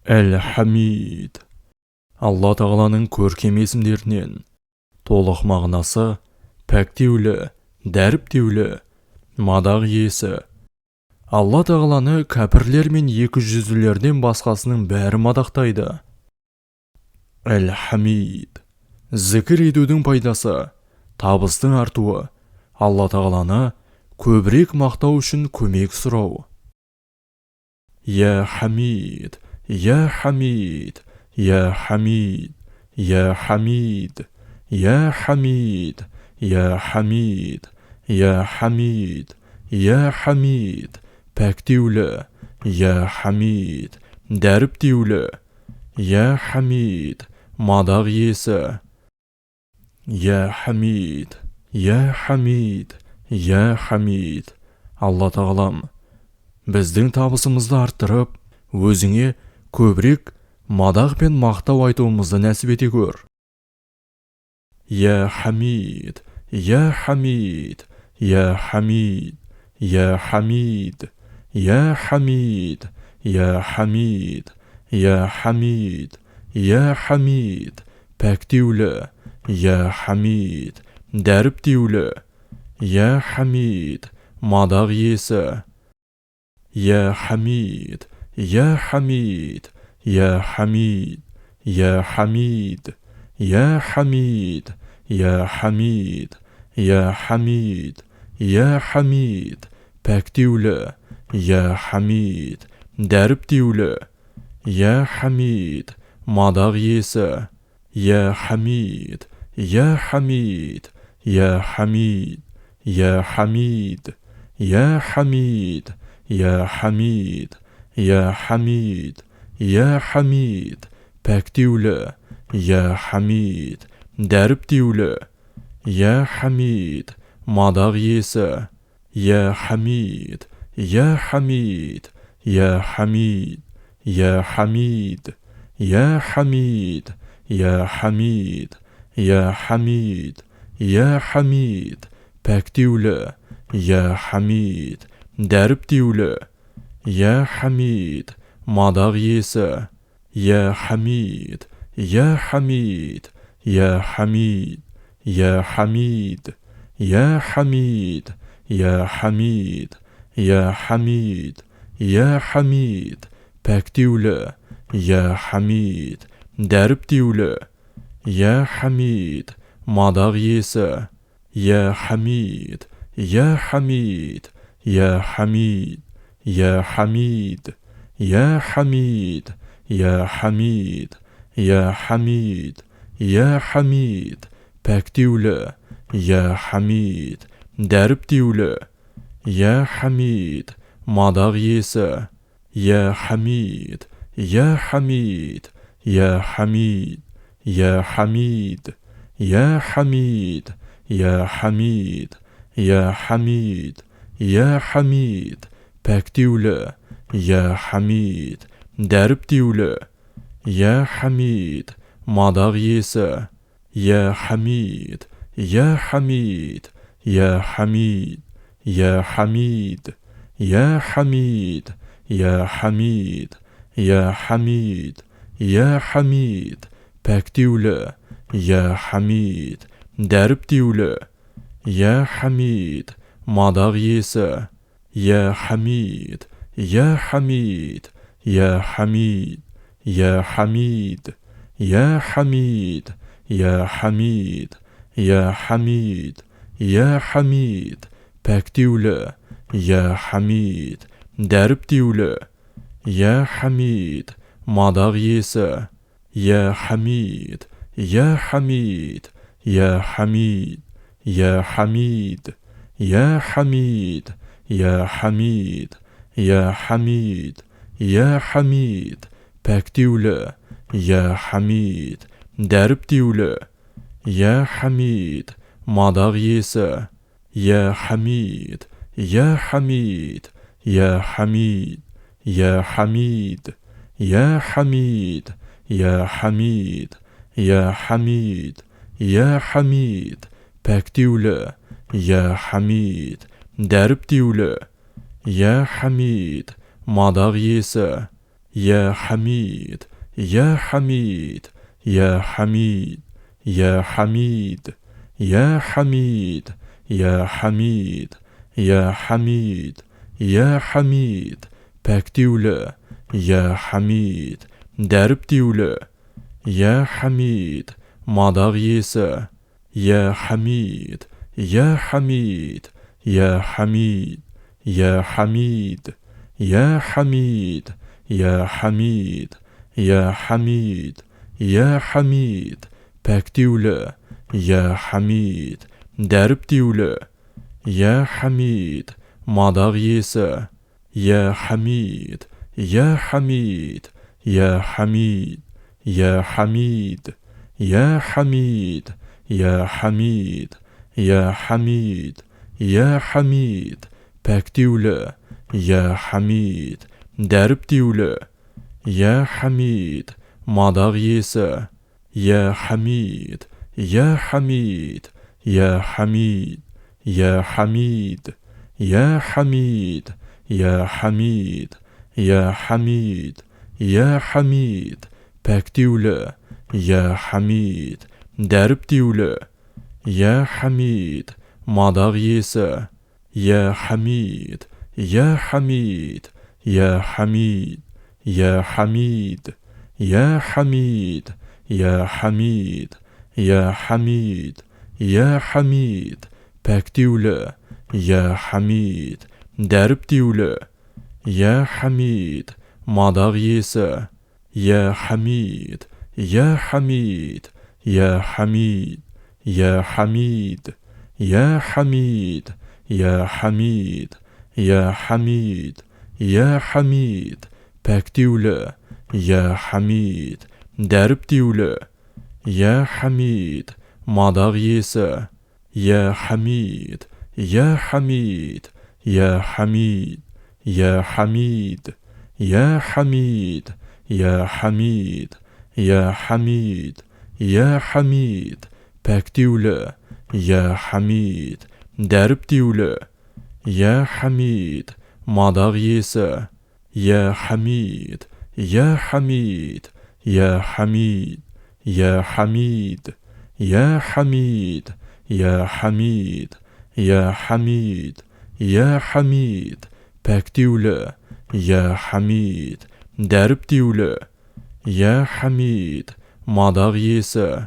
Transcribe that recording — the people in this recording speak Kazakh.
Әл-Хамид. Алла тағаланың көркем есімдерінен толық мағынасы пәктеулі, дәріптеулі, мадақ иесі. Алла тағаланы кәпірлер мен екіжүзділерден басқасының бәрі мадақтайды. Әл-Хамид. Зікір етудің пайдасы, табыстың артуы, Алла тағаланы көбірек мақтау үшін көмек сұрау. Я Хамид, Я Хамид, Я Хамид, Я Хамид, Я Хамид, Я Хамид, Я Хамид, Я Хамид. Пәктеулі, Я Хамид. Дәріптеулі, Я Хамид. Мадақ иесі. Я Хамид, Я Хамид, Я Хамид. Алла тағалам, біздің табысымызды арттырып, өзіңе көбірек мадақ пен мақтау айтуымызды нәсіп ете көр. Я Хамид, Я Хамид, Я Хамид, Я Хамид, Я Хамид, Я Хамид, Я Хамид, Я Хамид. Пәктеулі, Я Хамид. Дәріптеулі, Я Хамид. Мадақ иесі. Я Хамид, Я Хамид, Я Хамид, Я Хамид, Я Хамид, Я Хамид, Я Хамид, Я Хамид. Пәктеулі, Я Хамид. Дәріптеулі, Я Хамид. Мадақ иесі. Я Хамид, Я Хамид, Я Хамид, Я Хамид, Я Хамид, Я Хамид, Я Хамид, Я Хамид. Пәктеулі, Я Хамид. Дәріптеулі, Я Хамид. Мадақ иесі. Я Хамид, Я Хамид, Я Хамид, Я Хамид, Я Хамид, Я Хамид, Я Хамид, Я Хамид. Пәктеулі, Я Хамид. Дәріптеулі, Я Хамид. Мадақ иесі. Я Хамид, Я Хамид, Я Хамид, Я Хамид, Я Хамид, Я Хамид, Я Хамид, Я Хамид. Пәктеулі, Я Хамид. Дәріптеулі, Я Хамид. Мадақ иесі. Я Хамид, Я Хамид, Я Хамид, Я Хамид, Я Хамид, Я Хамид, Я Хамид, Я Хамид. Пәктеулі, Я Хамид. Дәріптеулі, Я Хамид. Мадақ иесі. Я Хамид, Я Хамид, Я Хамид, Я Хамид, Я Хамид, Я Хамид, Я Хамид, Я Хамид. Пәктеулі, Я Хамид. Дәріптеулі, Я Хамид. Мадақ иесі. Я Хамид, Я Хамид, Я Хамид, Я Хамид, Я Хамид, Я Хамид, Я Хамид, Я Хамид. Пәктеулі, Я Хамид. Дәріптеулі, Я Хамид. Мадақ иесі. Я Хамид, Я Хамид, Я Хамид, Я Хамид, Я Хамид, Я Хамид, Я Хамид, Я Хамид. Пәктеулі, Я Хамид. Дәріптеулі, Я Хамид. Мадақ иесі. Я Хамид, Я Хамид, Я Хамид, Я Хамид, Я Хамид, Я Хамид, Я Хамид, Я Хамид. Пәктеулі, Я Хамид. Дәріптеулі, Я Хамид. Мадақ иесі. Я Хамид, Я Хамид, Я Хамид, Я Хамид, Я Хамид, Я Хамид, Я Хамид, Я Хамид. Пәктеулі, Я Хамид. Дәріптеулі, Я Хамид. Мадақ иесі. يا حميد يا حميد يا حميد يا حميد يا حميد يا حميد يا حميد يا حميد باكتيولا يا حميد داربتيولا يا حميد ماداغيسا يا حميد يا حميد يا حميد يا حميد يا حميد يا حميد يا حميد يا حميد باكتيولا يا حميد داربتيولا يا حميد ماداغيسا يا حميد يا حميد يا حميد يا حميد يا حميد يا حميد يا حميد يا حميد باكتيولا يا حميد داربتيولا يا حميد ماداغيسا يا حميد يا حميد يا حميد يا حميد يا حميد يا حميد يا حميد يا حميد باكتيولا يا حميد داربتيولا يا حميد ماداغيسا يا حميد يا حميد يا حميد يا حميد يا حميد يا حميد يا حميد يا حميد باكتيولا يا حميد داربتيولا يا حميد ماداغيسا يا حميد يا حميد يا حميد يا حميد يا حميد يا حميد يا حميد يا حميد باكتيولا يا حميد داربتيولا يا حميد ماداغيسا يا حميد يا حميد يا حميد يا حميد يا حميد يا حميد يا حميد يا حميد باكتيولا يا حميد، يا حميد يا حميد يا حميد يا حميد يا حميد يا حميد يا حميد يا حميد باكتيولا يا حميد داربتيولا يا حميد ماداغيسا